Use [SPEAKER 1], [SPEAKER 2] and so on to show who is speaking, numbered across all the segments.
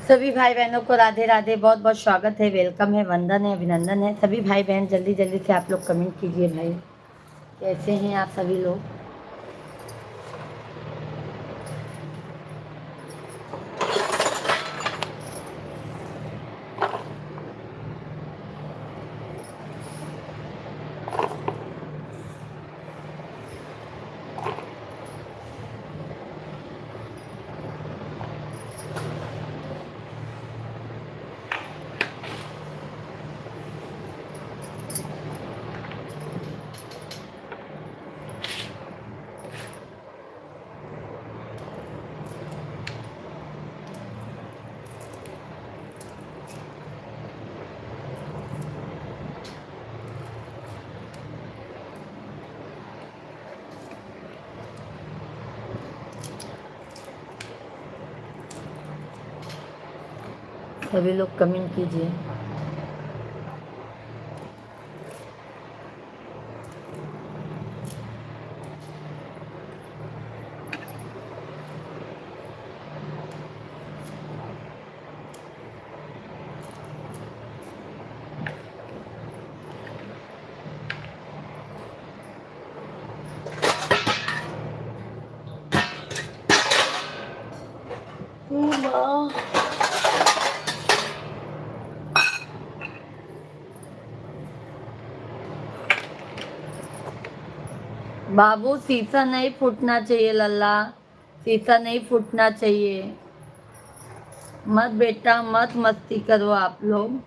[SPEAKER 1] सभी भाई बहनों को राधे राधे, बहुत बहुत स्वागत है, वेलकम है, वंदन है, अभिनंदन है। सभी भाई बहन जल्दी जल्दी से आप लोग कमेंट कीजिए भाई, कैसे हैं आप सभी लोग। सभी लोग कमेंट कीजिए। बाबू शीशा नहीं फूटना चाहिए लल्ला, शीशा नहीं फूटना चाहिए। मत बेटा मत मस्ती करो आप लोग,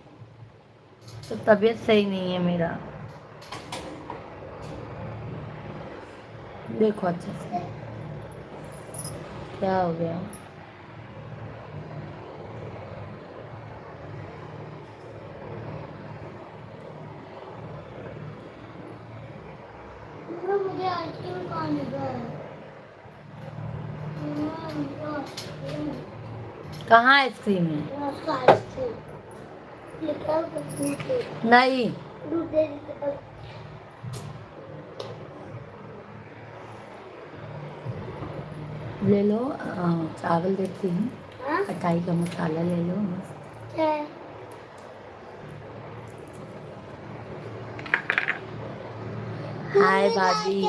[SPEAKER 1] तो तबीयत सही नहीं है मेरा। देखो अच्छे से क्या हो गया।
[SPEAKER 2] मुझे आइसक्रीम खाने का है।
[SPEAKER 1] कहाँ आइसक्रीम है? नहीं ले लो, चावल देती हूँ, खटाई का मसाला ले लो मस्त। हाय भाभी,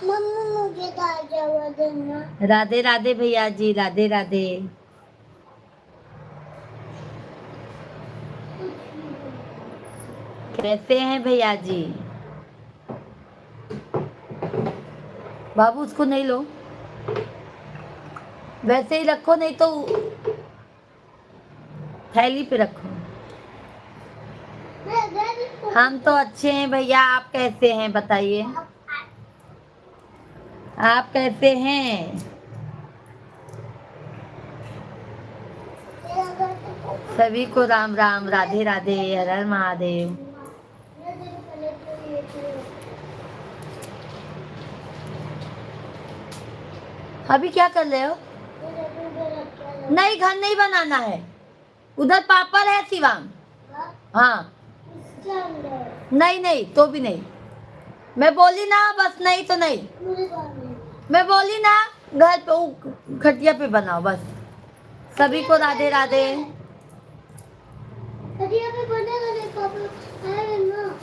[SPEAKER 2] मम्मी मुझे दाल चावल देना।
[SPEAKER 1] राधे राधे भैया जी, राधे राधे। कैसे हैं भैया जी? बाबू उसको नहीं लो, वैसे ही रखो, नहीं तो थैली पे रखो। हम तो अच्छे हैं भैया, आप कैसे हैं बताइए, आप कैसे हैं? सभी को राम राम, राधे राधे, हर हर महादेव। अभी क्या कर रहे हो? नहीं, घर नहीं बनाना है, उधर पापड़ है शिवांग। हाँ नहीं नहीं तो भी नहीं, मैं बोली ना, बस नहीं तो नहीं, मैं बोली ना घर पे खटिया पे बनाओ बस। सभी को राधे राधे।
[SPEAKER 2] खटिया पे बनेगा नहीं पापा, अरे ना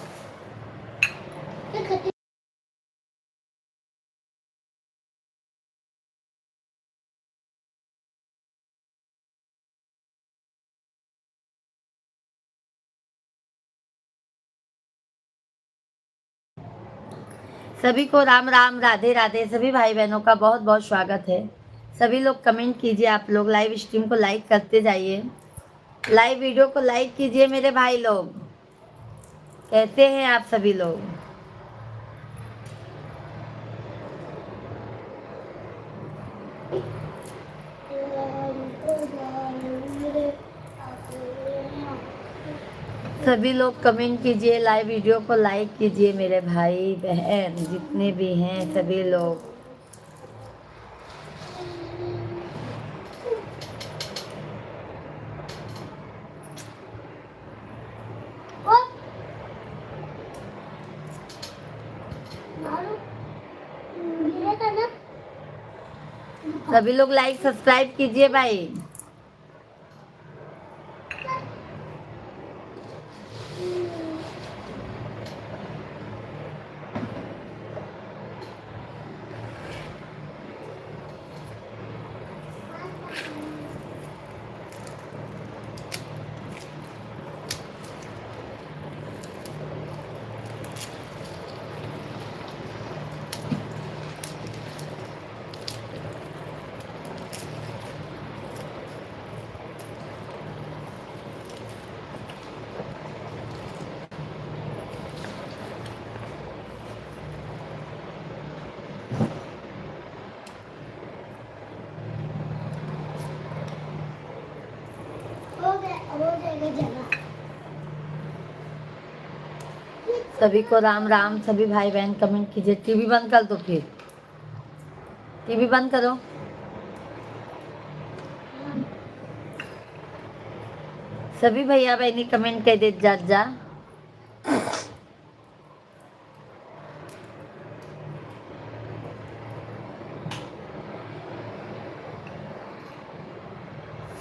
[SPEAKER 1] सभी को राम राम, राधे राधे। सभी भाई बहनों का बहुत बहुत स्वागत है। सभी लोग कमेंट कीजिए, आप लोग लाइव स्ट्रीम को लाइक करते जाइए, लाइव वीडियो को लाइक कीजिए मेरे भाई लोग। कैसे हैं आप सभी लोग? सभी लोग कमेंट कीजिए, लाइव वीडियो को लाइक कीजिए मेरे भाई बहन जितने भी हैं सभी लोग। सभी लोग लाइक सब्सक्राइब कीजिए भाई।
[SPEAKER 2] अब हो जाएगा जगह।
[SPEAKER 1] सभी को राम राम। सभी भाई बहन कमेंट कीजिए। टीवी बंद कर दो, फिर टीवी बंद करो। सभी भैया बहनी कमेंट कर दे जा जा।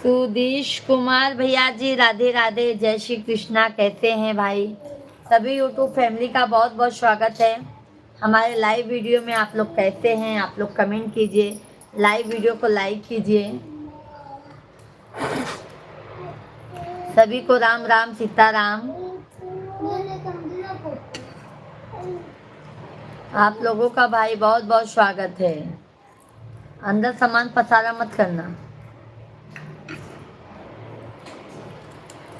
[SPEAKER 1] सुधीश कुमार भैया जी राधे राधे, जय श्री कृष्णा। कैसे हैं भाई? सभी यूट्यूब फैमिली का बहुत बहुत स्वागत है हमारे लाइव वीडियो में। आप लोग कैसे हैं? आप लोग कमेंट कीजिए, लाइव वीडियो को लाइक कीजिए। सभी को राम राम सीताराम। आप लोगों का भाई बहुत बहुत स्वागत है। अंदर सामान पसारा मत करना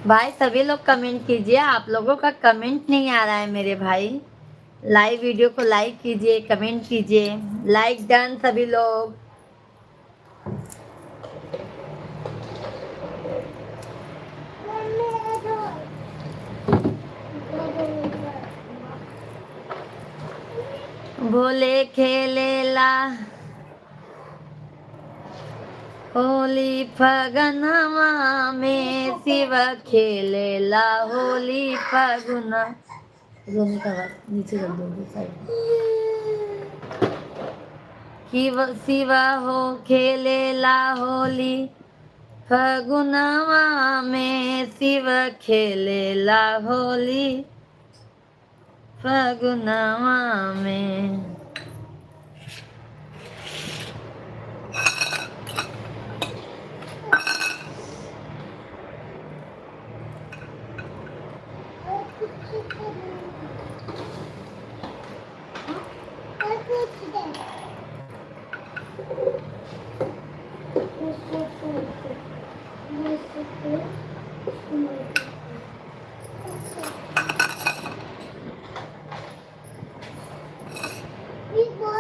[SPEAKER 1] भाई। सभी लोग कमेंट कीजिए। आप लोगों का कमेंट नहीं आ रहा है मेरे भाई। लाइव वीडियो को लाइक कीजिए, कमेंट कीजिए। लाइक डन सभी लोग। भोले खेलेला होली फगनवा में, शिव खेलेला होली फगुना। रोने का बात नीचे रख दोगे साइड। शिव हो खेलेला होली फगुनवा में, शिव खेलेला होली फगुनवा में।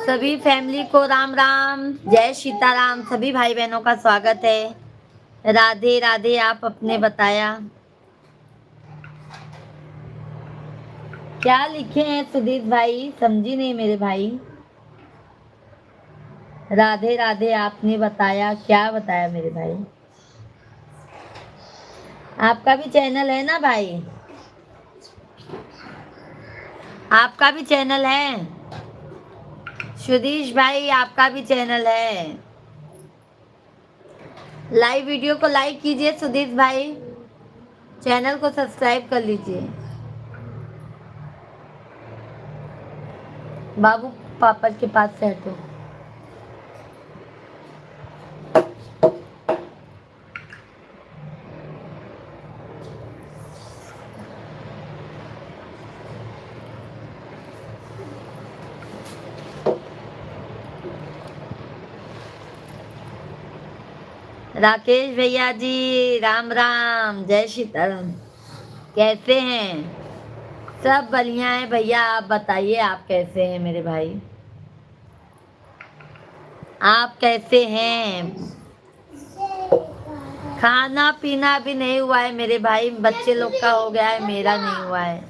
[SPEAKER 1] सभी फैमिली को राम राम, जय सीताराम। सभी भाई बहनों का स्वागत है। राधे राधे। आप अपने बताया क्या लिखे हैं सुदीप भाई? समझी नहीं मेरे भाई। राधे राधे आपने बताया, क्या बताया मेरे भाई? आपका भी चैनल है ना भाई? आपका भी चैनल है सुधीश भाई? आपका भी चैनल है। लाइव वीडियो को लाइक कीजिए सुधीश भाई। चैनल को सब्सक्राइब कर लीजिए। बाबू पापा के पास से हटो। राकेश भैया जी राम राम, जय सीताराम। कैसे हैं? सब बढ़िया है भैया। आप बताइए आप कैसे हैं मेरे भाई? आप कैसे हैं? खाना पीना भी नहीं हुआ है मेरे भाई। बच्चे लोग का हो गया है, मेरा नहीं हुआ है।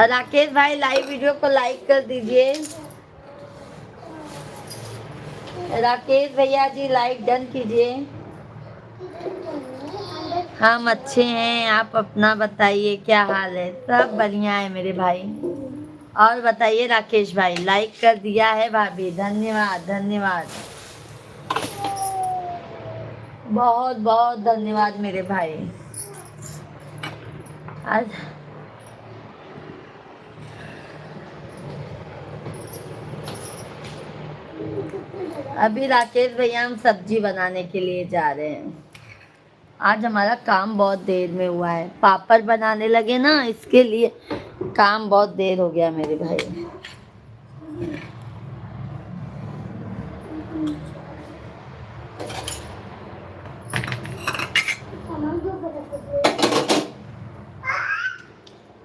[SPEAKER 1] राकेश भाई लाइव वीडियो को लाइक कर दीजिए। राकेश भैया जी लाइक डन कीजिए। हम अच्छे हैं, आप अपना बताइए क्या हाल है? सब बढ़िया है मेरे भाई। और बताइए राकेश भाई। लाइक कर दिया है भाभी, धन्यवाद धन्यवाद, बहुत बहुत धन्यवाद मेरे भाई। आज अभी राकेश भैया हम सब्जी बनाने के लिए जा रहे हैं। आज हमारा काम बहुत देर में हुआ है। पापड़ बनाने लगे ना, इसके लिए काम बहुत देर हो गया मेरे भाई।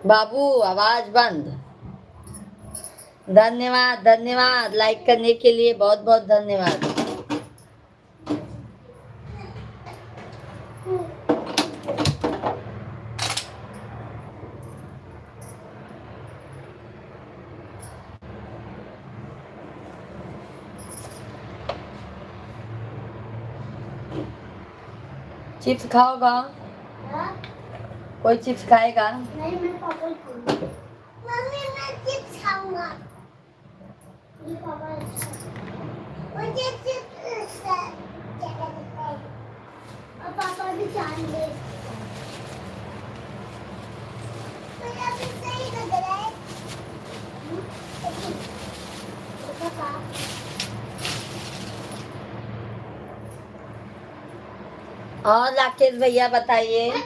[SPEAKER 1] बाबू आवाज बंद। धन्यवाद धन्यवाद, लाइक करने के लिए बहुत बहुत धन्यवाद। चिप्स खाओगा?
[SPEAKER 2] हाँ?
[SPEAKER 1] कोई चिप्स खाएगा?
[SPEAKER 2] नहीं, मैं पापा खाऊंगी। मम्मी मैं चिप्स खाऊंगा। ये पापा मुझे चिप्स क्या कहते हैं? और पापा भी चांद दे। मेरा भी सही लग रहा है। पापा
[SPEAKER 1] और राकेश भैया बताइए।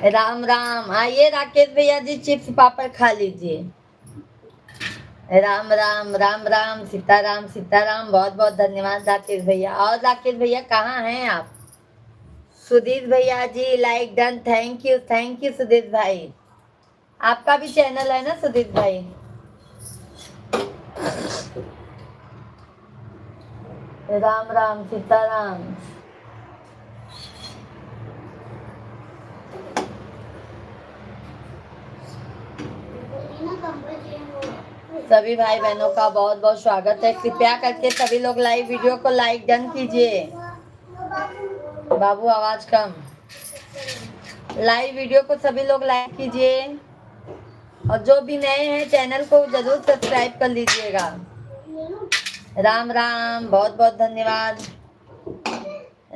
[SPEAKER 1] राम राम। आइए राकेश भैया जी, चिप्स पापड़ खा लीजिए। राम राम राम राम, सीताराम सीताराम। बहुत बहुत धन्यवाद राकेश भैया। और राकेश भैया कहाँ हैं आप? सुधीर भैया ji like done, thank you Sudhir भाई। आपका भी चैनल है ना सुधीर भाई? राम राम सीताराम। सभी भाई बहनों का बहुत बहुत स्वागत है। कृपया करके सभी लोग लाइव वीडियो को लाइक डन कीजिए। बाबू आवाज कम। लाइव वीडियो को सभी लोग लाइक कीजिए और जो भी नए हैं चैनल को जरूर सब्सक्राइब कर लीजिएगा। राम राम, बहुत बहुत धन्यवाद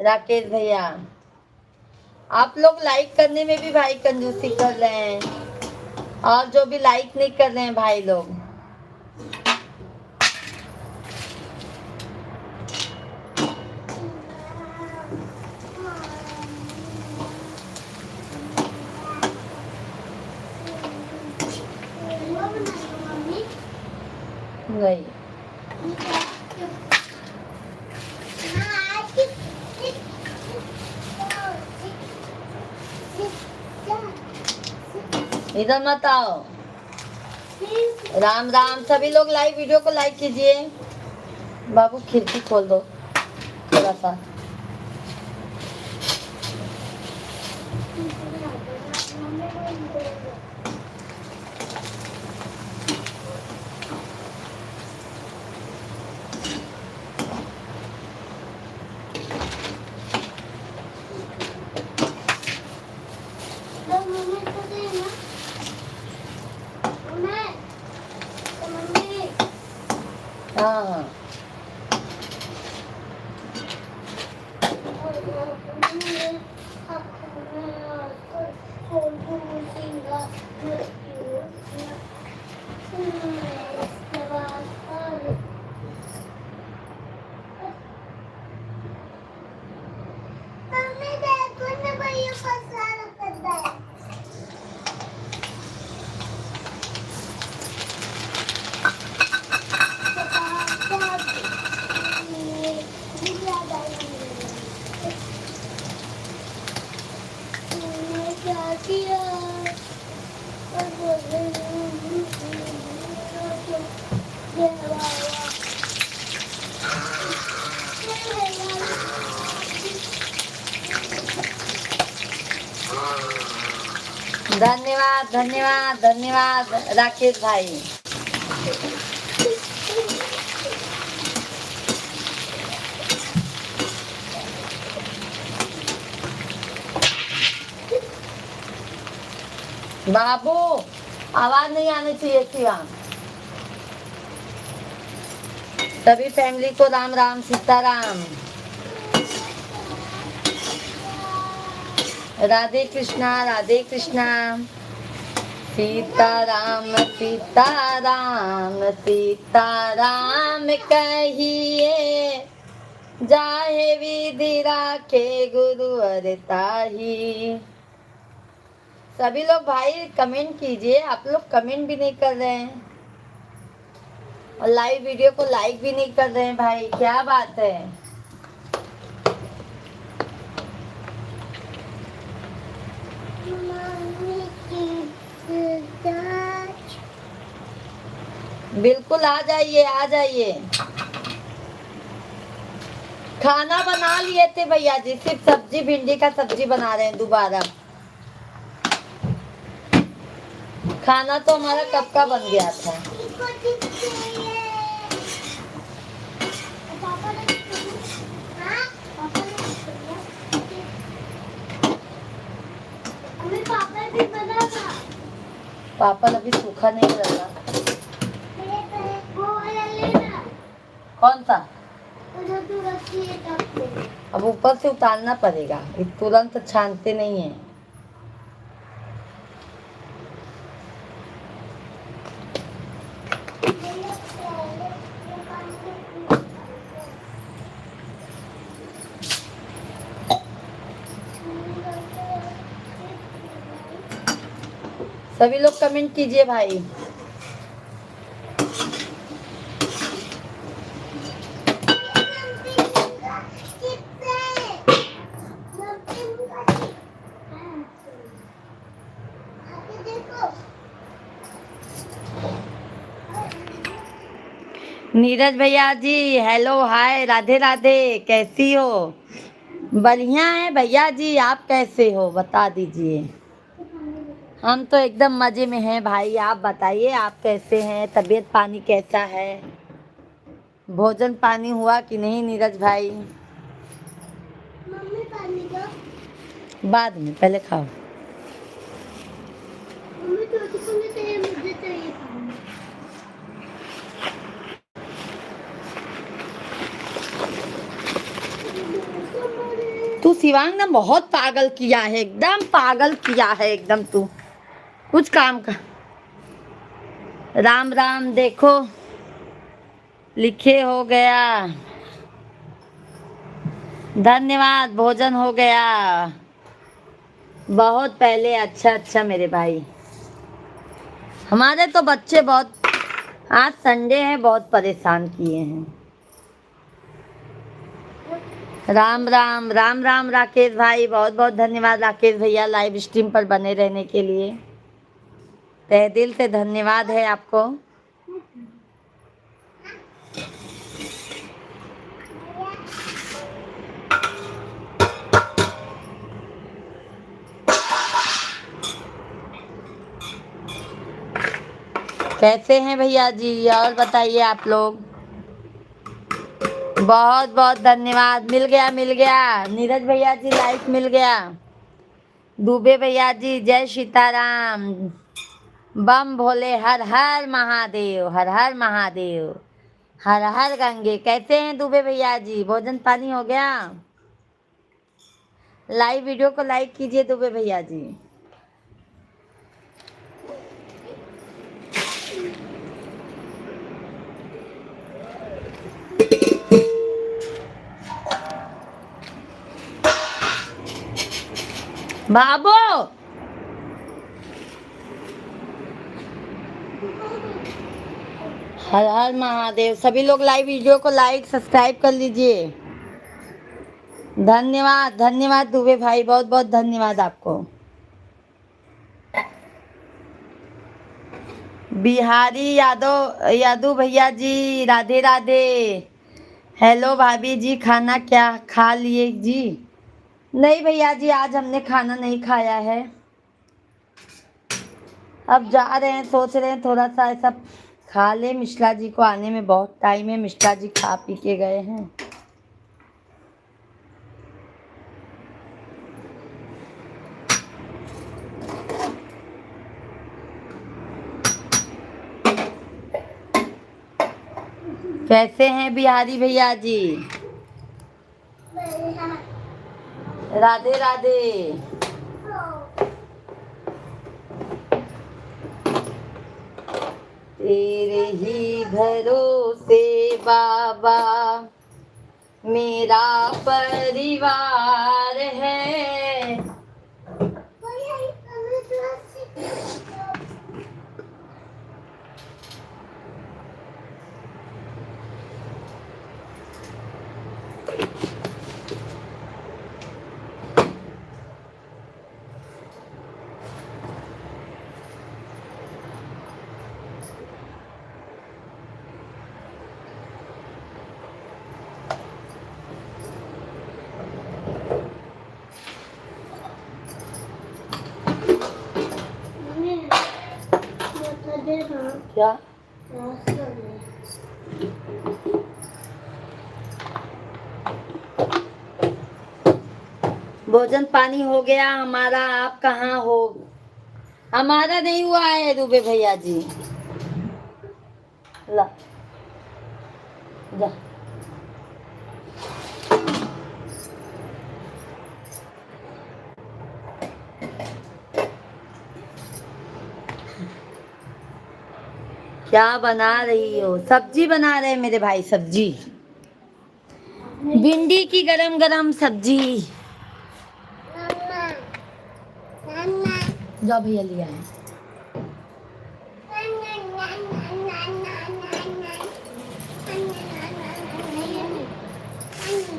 [SPEAKER 1] राकेश भैया। आप लोग लाइक करने में भी भाई कंजूसी कर रहे हैं और जो भी लाइक नहीं कर रहे हैं भाई लोग। नहीं इधर मत आओ। राम राम, सभी लोग लाइव वीडियो को लाइक कीजिए। बाबू खिड़की खोल दो थोड़ा सा। हाँ धन्यवाद धन्यवाद धन्यवाद राकेश भाई। बाबू आवाज नहीं आनी चाहिए शिवांग। सभी फैमिली को राम राम सीताराम, राधे कृष्णा राधे कृष्णा। सीताराम सीताराम सीताराम कहिए, जाहे विधि राखे गुरुवर ताही। सभी लोग भाई कमेंट कीजिए, आप लोग कमेंट भी नहीं कर रहे हैं और लाइव वीडियो को लाइक भी नहीं कर रहे हैं भाई, क्या बात है।
[SPEAKER 2] मम्मी की दाच।
[SPEAKER 1] बिल्कुल आ जाइए, आ जाइए। खाना बना लिए थे भैया जी, सिर्फ सब्जी, भिंडी का सब्जी बना रहे हैं दोबारा। खाना तो हमारा कब का बन गया था।
[SPEAKER 2] इसको दिखते हैं। पापा ने हाँ पापा ने हमें पापा भी बना था।
[SPEAKER 1] पापड़ अभी सूखा नहीं लगा।
[SPEAKER 2] वो वाला लेना।
[SPEAKER 1] कौन सा?
[SPEAKER 2] उधर तो रखी है टब पे।
[SPEAKER 1] अब ऊपर से उतारना पड़ेगा, तुरंत छानते नहीं है। सभी लोग कमेंट कीजिए भाई। नीरज भैया जी हेलो हाय, राधे राधे, कैसी हो? बढ़िया है भैया जी, आप कैसे हो बता दीजिए। हम तो एकदम मजे में हैं भाई, आप बताइए आप कैसे हैं, तबीयत पानी कैसा है, भोजन पानी हुआ कि नहीं नीरज भाई?
[SPEAKER 2] मम्मी पानी दो।
[SPEAKER 1] बाद में, पहले खाओ।
[SPEAKER 2] मम्मी छोटी को नहीं चाहिए, मुझे चाहिए पानी।
[SPEAKER 1] तू शिवांग ना बहुत पागल किया है, एकदम पागल किया है एकदम तू, कुछ काम का। राम राम देखो लिखे हो गया, धन्यवाद भोजन हो गया बहुत पहले। अच्छा अच्छा मेरे भाई, हमारे तो बच्चे बहुत, आज संडे है, बहुत परेशान किए हैं। राम राम राम राम राकेश भाई, बहुत बहुत धन्यवाद राकेश भैया लाइव स्ट्रीम पर बने रहने के लिए, तहे दिल से धन्यवाद है आपको। कैसे हैं भैया जी, और बताइए आप लोग। बहुत बहुत धन्यवाद, मिल गया मिल गया, नीरज भैया जी लाइक मिल गया। दुबे भैया जी जय सीताराम, बम भोले, हर हर महादेव, हर हर महादेव, हर हर गंगे। कैसे हैं दुबे भैया जी, भोजन पानी हो गया? लाइव वीडियो को लाइक कीजिए दुबे भैया जी। बाबू हर हर महादेव। सभी लोग लाइव वीडियो को लाइक सब्सक्राइब कर लीजिए। धन्यवाद धन्यवाद दुबे भाई, बहुत बहुत धन्यवाद आपको। बिहारी यादव यादव भैया जी राधे राधे। हेलो भाभी जी, खाना क्या खा लिए जी? नहीं भैया जी, आज हमने खाना नहीं खाया है, अब जा रहे हैं, सोच रहे हैं थोड़ा सा ऐसा खा ले। मिश्रा जी को आने में बहुत टाइम है, मिश्रा जी खा पी के गए हैं। कैसे हैं बिहारी भैया जी? राधे राधे। तेरे ही भरोसे बाबा मेरा परिवार है।
[SPEAKER 2] ना
[SPEAKER 1] क्या?
[SPEAKER 2] रास्ता में
[SPEAKER 1] भोजन पानी हो गया हमारा, आप कहाँ हो? हमारा नहीं हुआ है रूबे भैया जी। ला जा। क्या बना रही हो? सब्जी बना रहे हैं मेरे भाई, सब्जी भिंडी की गरम गरम सब्जी।
[SPEAKER 2] नाना नाना
[SPEAKER 1] जाओ भैया लिया है।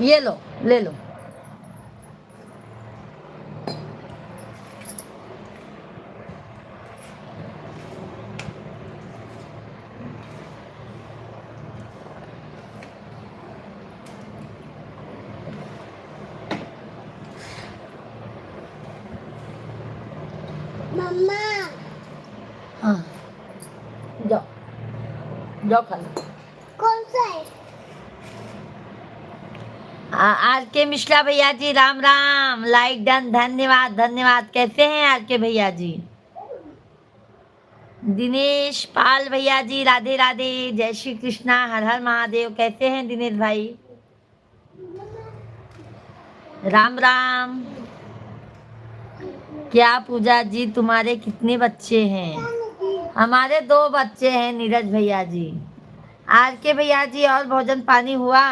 [SPEAKER 1] ये लो, ले लो।
[SPEAKER 2] मम्मा
[SPEAKER 1] हाँ जाओ जाओ खा लो।
[SPEAKER 2] कौन सा है?
[SPEAKER 1] आर के मिश्रा भैया जी राम राम, लाइक डन, धन्यवाद धन्यवाद। कैसे हैं आर के भैया जी? दिनेश पाल भैया जी राधे राधे, जय श्री कृष्णा, हर हर महादेव। कैसे हैं दिनेश भाई? राम राम। क्या पूजा जी तुम्हारे कितने बच्चे हैं? हमारे 2 बच्चे हैं नीरज भैया जी। आर के भैया जी और भोजन पानी हुआ?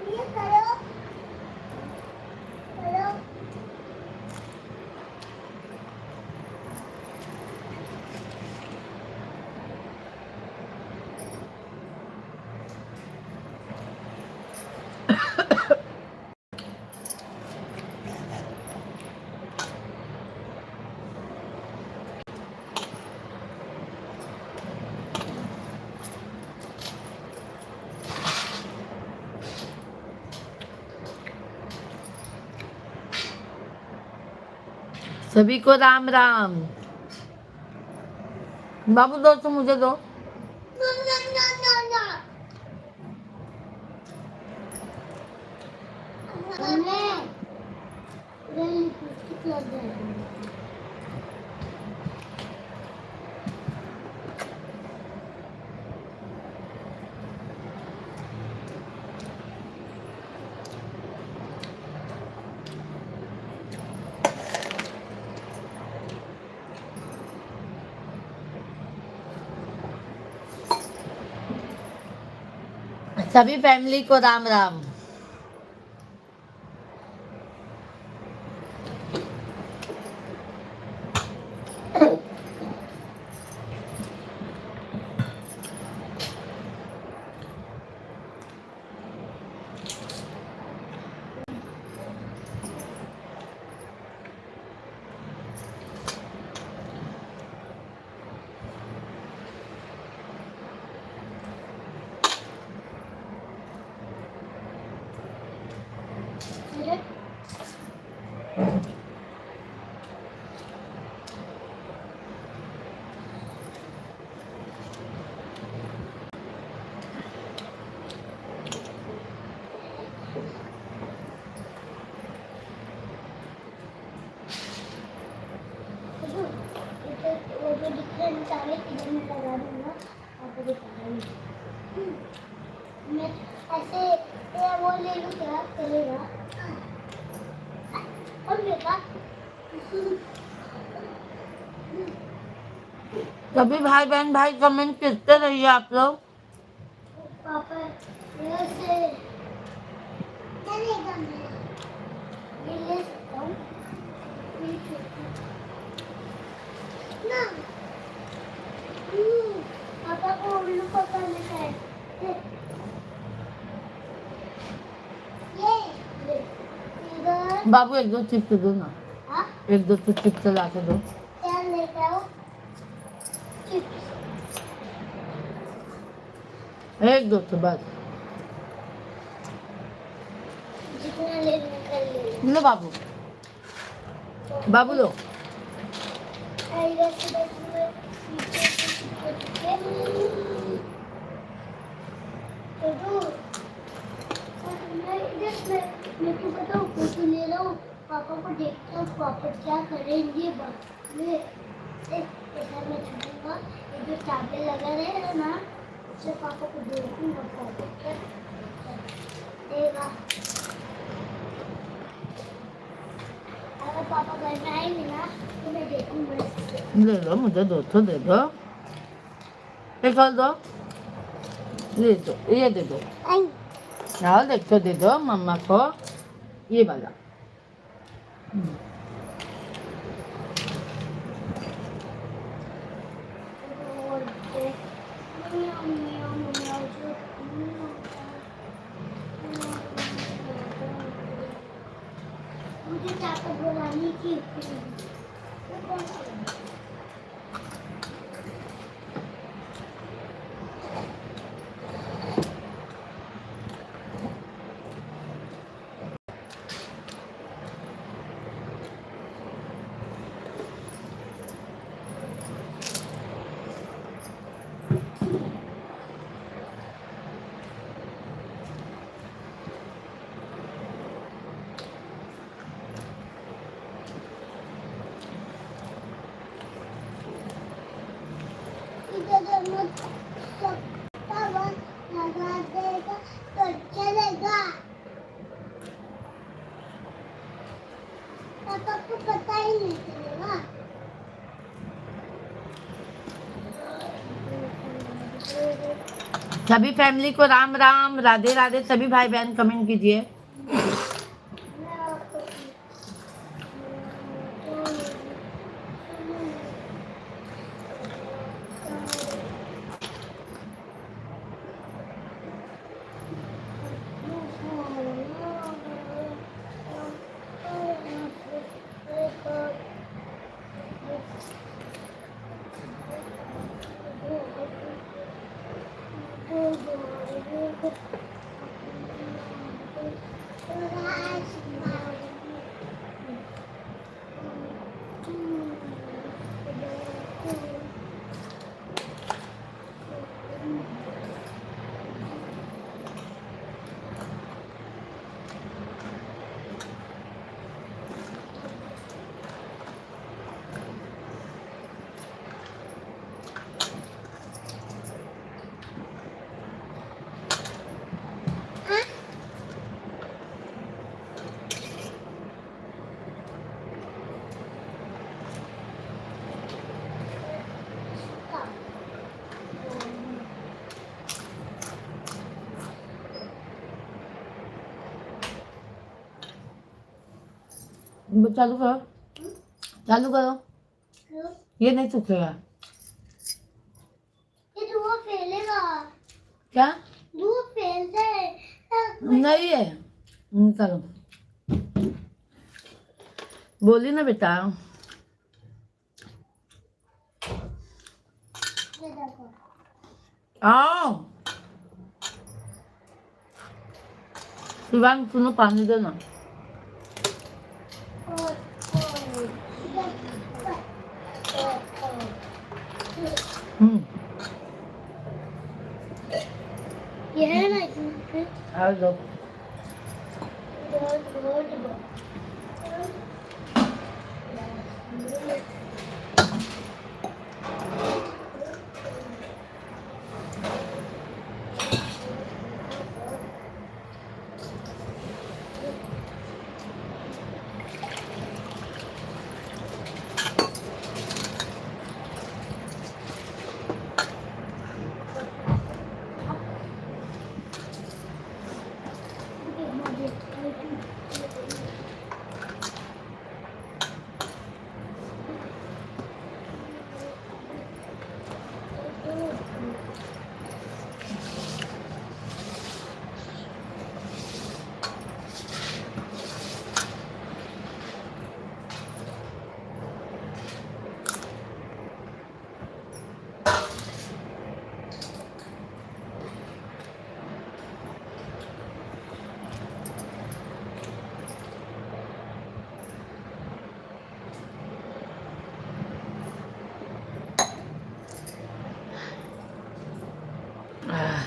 [SPEAKER 2] ये करो करो
[SPEAKER 1] सभी को राम राम। बाबू दो तो मुझे दो।
[SPEAKER 2] ना ना ना ना ना मम्मी ये लिपस्टिक लग जाएगी।
[SPEAKER 1] सभी फैमिली को राम राम। वो जो डिफरेंट सारे किचन में लगा दूंगा आपको दिखाऊंगी। मैं ऐसे ये वो ले लूँ क्या चलेगा? और बेटा सभी भाई बहन भाई कमेंट करते रहिए आप लोग।
[SPEAKER 2] पापा ये से चलेगा मेरा ये ले सकता हूँ ना। पापा को उल्लू पकड़ना है ये ले इधर।
[SPEAKER 1] बाबू 1-2 चिप्स दो ना।
[SPEAKER 2] हाँ
[SPEAKER 1] 1-2 चिप्स ला के दो।
[SPEAKER 2] क्या लेके आओ? चिप्स
[SPEAKER 1] 1-2 तो बस। लो बाबू, बाबू लो।
[SPEAKER 2] मैं तो बताऊँ फोटो ले रहा हूँ पापा को देखता हूँ पापा क्या करेंगे बाद में ऐसा मैं छूटूंगा ये जो चावल लगा रहेगा ना उससे पापा को देखूंगा पापा क्या देगा अगर पापा घर में आएंगे ना तो मैं देखूंगा
[SPEAKER 1] ले लो, मुझे दो तो दे दो, एक और दो, ले दो, ये दे दो, और एक तो दे दो मम्मा को, ये वाला।
[SPEAKER 2] मुझे चाचा बुलाने की लगा देगा तो चलेगा पापा को पता ही नहीं चलेगा
[SPEAKER 1] सभी फैमिली को राम राम, राधे राधे। सभी भाई बहन कमेंट कीजिए। चालू करो, चालू करो। ये नहीं सूखेगा।
[SPEAKER 2] ये धुआं फैलेगा
[SPEAKER 1] क्या?
[SPEAKER 2] धुआं फैलता है
[SPEAKER 1] नहीं है, चलो बोली ना बेटा।
[SPEAKER 2] ये देखो
[SPEAKER 1] आओ शिवांग, सुनो पानी देना।
[SPEAKER 2] ये है ना इसमें
[SPEAKER 1] आ जाओ। आह,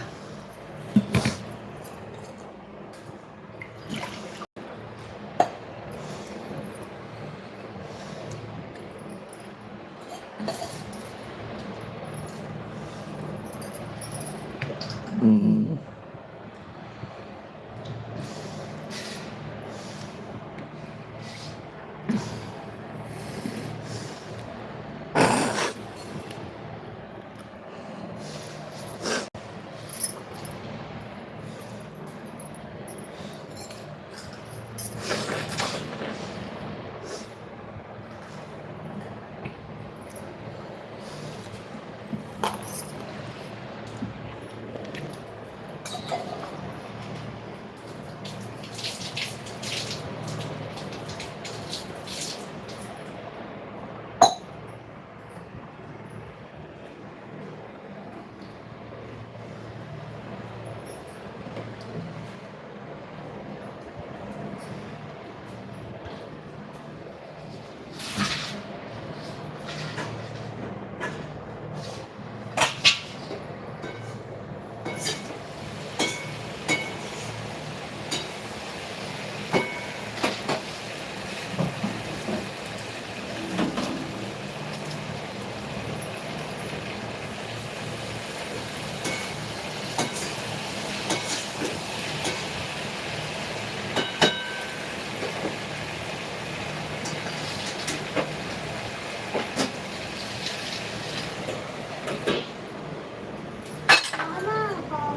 [SPEAKER 2] मामा हाँ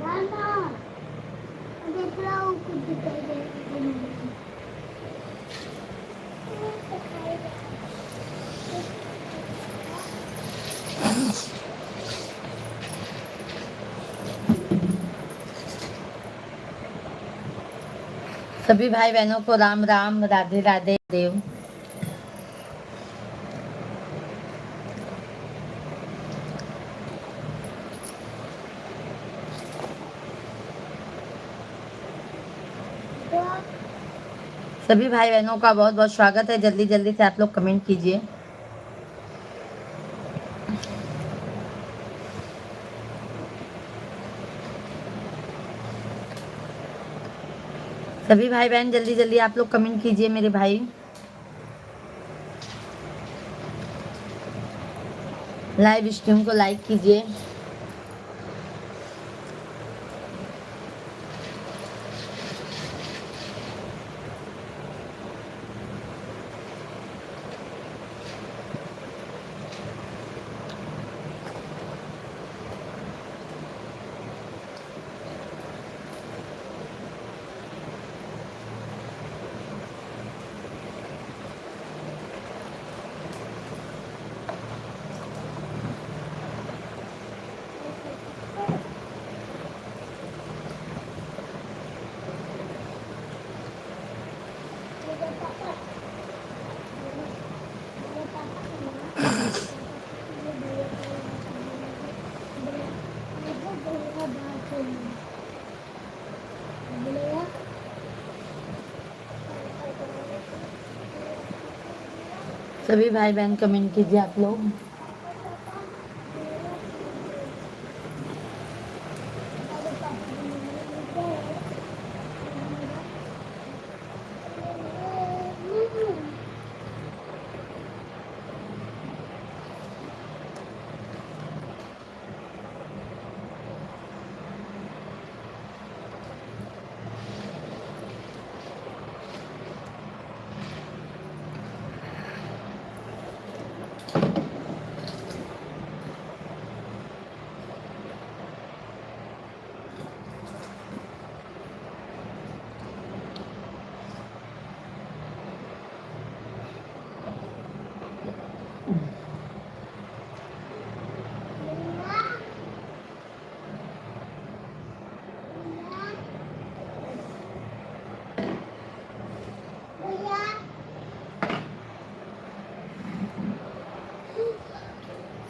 [SPEAKER 2] मामा देख रहा हूँ कुछ दिखाई दे
[SPEAKER 1] सभी भाई बहनों को राम राम, राधे राधे देव। सभी भाई बहनों का बहुत बहुत स्वागत है। जल्दी जल्दी से आप लोग कमेंट कीजिए। सभी भाई बहन जल्दी जल्दी आप लोग कमेंट कीजिए मेरे भाई। लाइव स्ट्रीम को लाइक कीजिए। सभी भाई बहन कमेंट कीजिए आप लोग।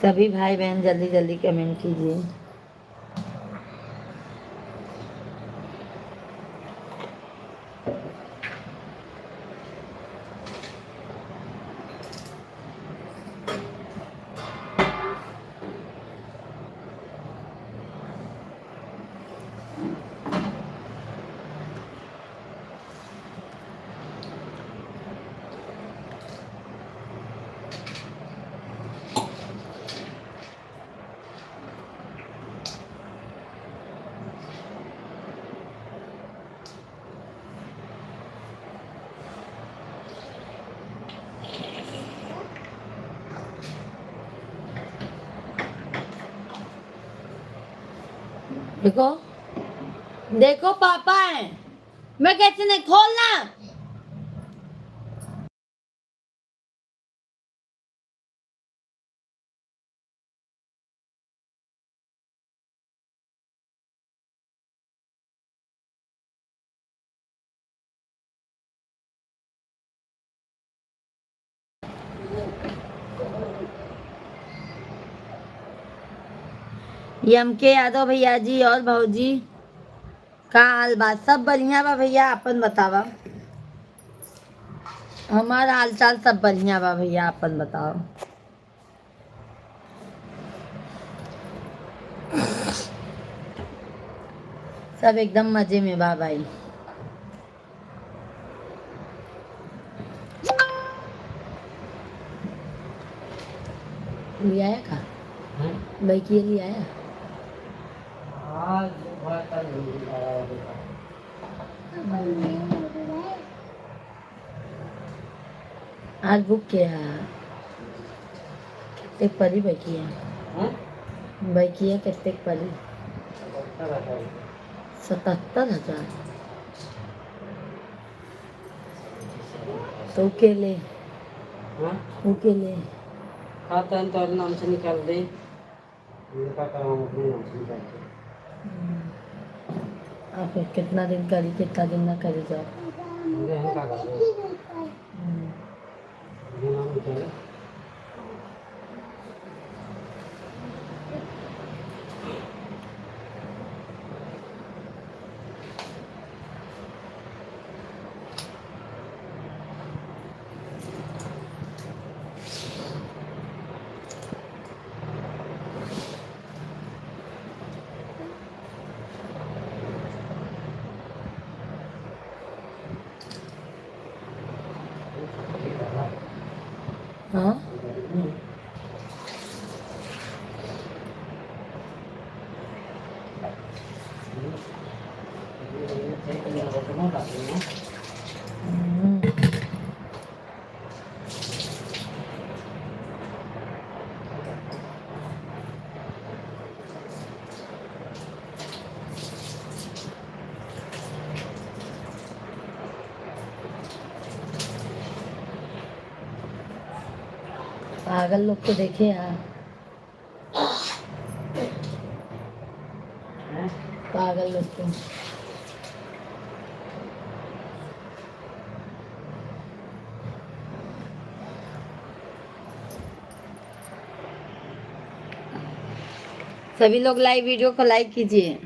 [SPEAKER 1] सभी भाई बहन जल्दी जल्दी कमेंट कीजिए। देखो देखो पापा है, मैं कैसे नहीं खोलना। एम के यादव भैया जी और भौजी का हाल बात सब बढ़िया बा भैया, अपन बतावा। हमारा हाल चाल सब बढ़िया बा भैया, अपन बताओ। सब एकदम मजे में बा भाई। ले आया का भाई के लिए आया। आज बुक किया कितने परी बैठी है भाई किया कितने परी 77,000 तो के लिए
[SPEAKER 3] खाता है तो नाम से निकाल दे। उनका काम अपने नाम से निकाल दे।
[SPEAKER 1] आप कितना दिन करी कितना दिन ना करी जाओ।
[SPEAKER 3] मुझे हम का कर दे। ये नाम निकाले।
[SPEAKER 1] हाँ पागल लोग को देखे यार, पागल लोग को। सभी लोग लाइव वीडियो को लाइक कीजिए।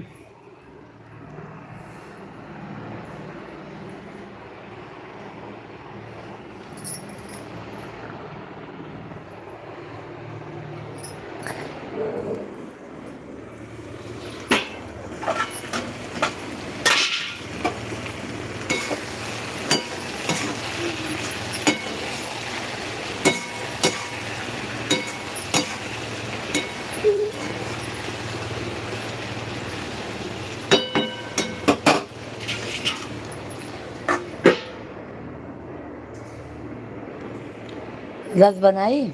[SPEAKER 1] रस बनाई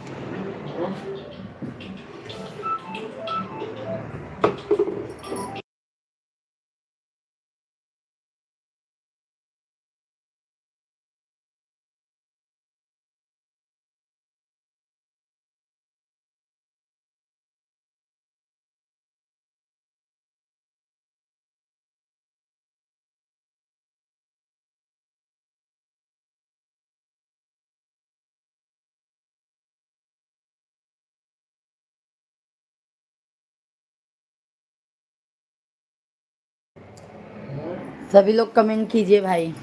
[SPEAKER 1] सभी लोग कमेंट कीजिए भाई।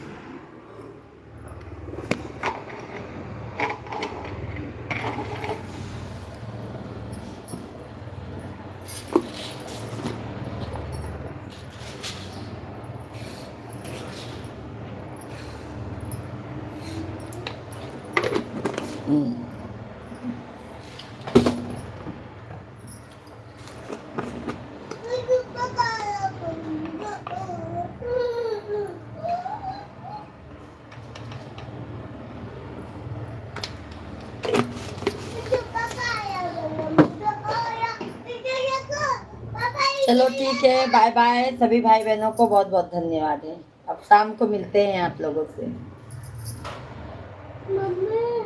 [SPEAKER 1] चलो ठीक है, बाय बाय। सभी भाई बहनों को बहुत बहुत धन्यवाद है। अब शाम को मिलते हैं आप लोगों से।
[SPEAKER 2] मम्मी